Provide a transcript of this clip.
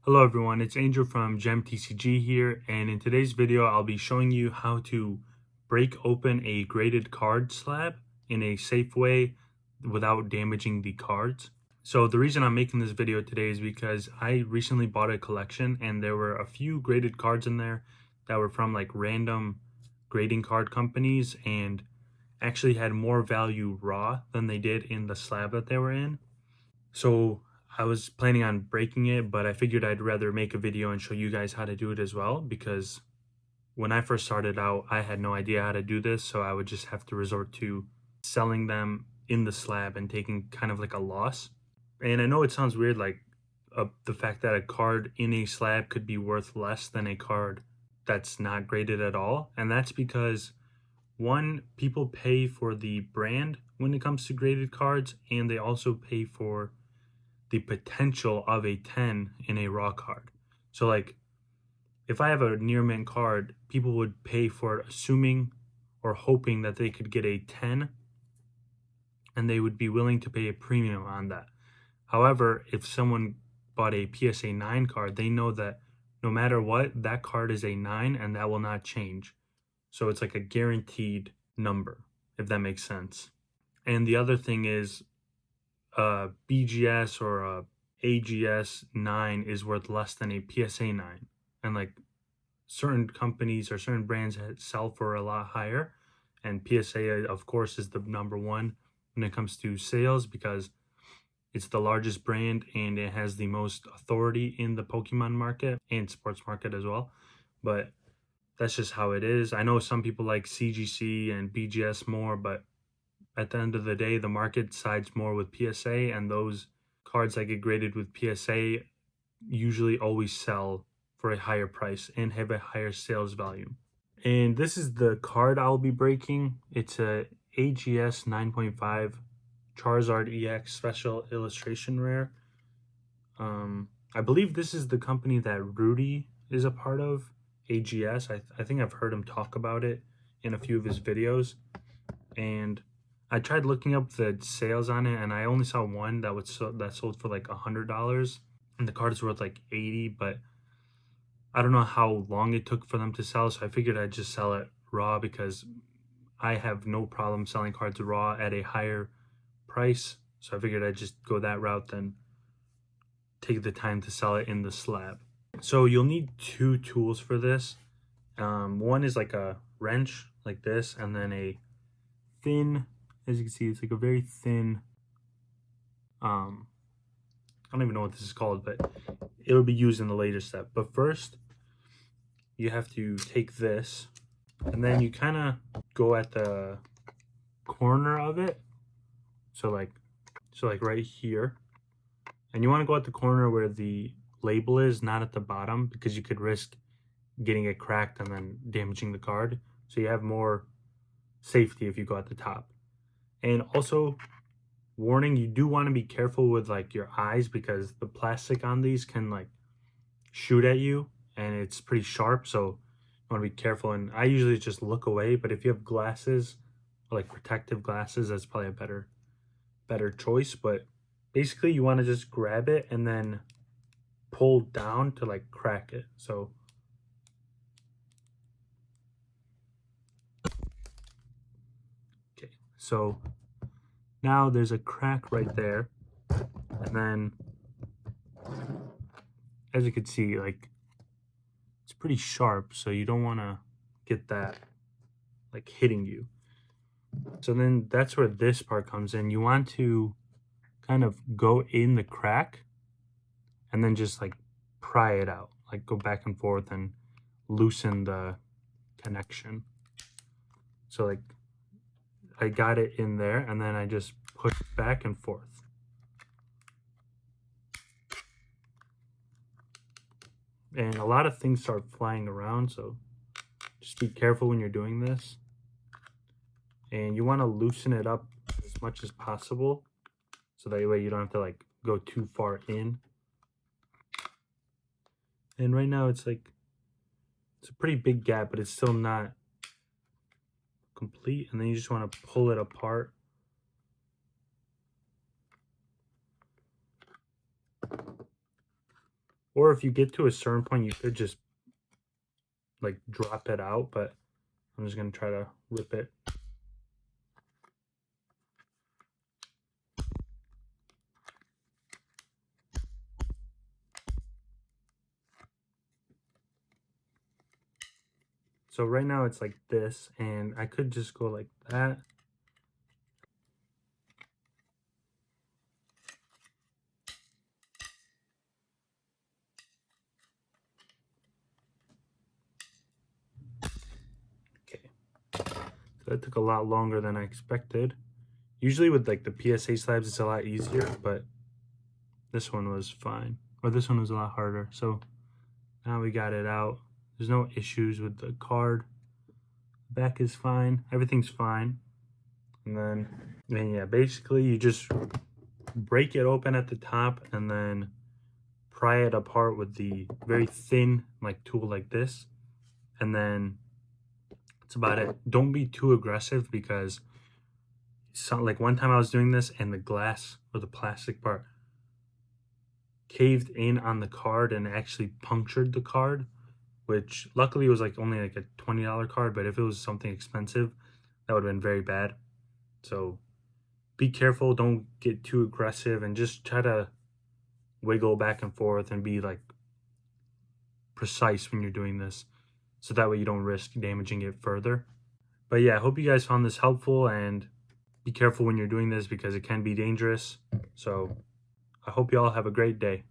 Hello everyone, it's Angel from GemTCG here, and in today's video I'll be showing you how to break open a graded card slab in a safe way without damaging the cards. So the reason I'm making this video today is because I recently bought a collection and there were a few graded cards in there that were from like random grading card companies and actually had more value raw than they did in the slab that they were in. So I was planning on breaking it, but I figured I'd rather make a video and show you guys how to do it as well, because when I first started out, I had no idea how to do this, so I would just have to resort to selling them in the slab and taking kind of like a loss. And I know it sounds weird, like the fact that a card in a slab could be worth less than a card that's not graded at all, and that's because one, people pay for the brand when it comes to graded cards, and they also pay for the potential of a 10 in a raw card. So like if I have a near mint card, people would pay for it assuming or hoping that they could get a 10, and they would be willing to pay a premium on that. However, if someone bought a PSA 9 card, they know that no matter what, that card is a 9 and that will not change. So it's like a guaranteed number, if that makes sense. And the other thing is BGS or AGS 9 is worth less than a PSA 9, and like certain companies or certain brands sell for a lot higher, and PSA of course is the number one when it comes to sales because it's the largest brand and it has the most authority in the Pokemon market and sports market as well. But that's just how it is. I know some people like CGC and BGS more, but at the end of the day, the market sides more with PSA, and those cards that get graded with PSA usually always sell for a higher price and have a higher sales value. And this is the card I'll be breaking. It's a AGS 9.5 Charizard EX Special Illustration Rare. I believe this is the company that Rudy is a part of, AGS. I think I've heard him talk about it in a few of his videos. And I tried looking up the sales on it, and I only saw one that sold for like $100, and the card is worth like 80. But I don't know how long it took for them to sell, so I figured I'd just sell it raw because I have no problem selling cards raw at a higher price. So I figured I'd just go that route than take the time to sell it in the slab. So you'll need two tools for this. One is like a wrench like this, and then a thin, as you can see, it's like a very thin, I don't even know what this is called, but it'll be used in the later step. But first, you have to take this, and then you kind of go at the corner of it. So like right here. And you want to go at the corner where the label is, not at the bottom, because you could risk getting it cracked and then damaging the card. So you have more safety if you go at the top. And also, warning, you do want to be careful with like your eyes because the plastic on these can like shoot at you and it's pretty sharp, so you want to be careful. And I usually just look away, but if you have glasses, like protective glasses, that's probably a better choice. But basically you want to just grab it and then pull down to like crack it. So okay, so now there's a crack right there, and then as you can see, like it's pretty sharp, so you don't want to get that like hitting you. So then that's where this part comes in. You want to kind of go in the crack and then just like pry it out, like go back and forth and loosen the connection. So like I got it in there and then I just push back and forth. And a lot of things start flying around, so just be careful when you're doing this. And you want to loosen it up as much as possible, so that way you don't have to like go too far in. And right now it's like, it's a pretty big gap, but it's still not complete. And then you just want to pull it apart. Or if you get to a certain point, you could just like drop it out, but I'm just gonna try to rip it. So right now it's like this, and I could just go like that. Okay. So that took a lot longer than I expected. Usually with like the PSA slabs, it's a lot easier, but this one was fine. Or this one was a lot harder. So now we got it out. There's no issues with the card. Back is fine. Everything's fine. And then yeah, basically you just break it open at the top and then pry it apart with the very thin like tool like this. And then that's about it. Don't be too aggressive because like one time I was doing this and the glass or the plastic part caved in on the card and actually punctured the card, which luckily was like only like a $20 card, but if it was something expensive, that would have been very bad. So be careful, don't get too aggressive, and just try to wiggle back and forth and be like precise when you're doing this, so that way you don't risk damaging it further. But yeah, I hope you guys found this helpful, and be careful when you're doing this because it can be dangerous. So I hope you all have a great day.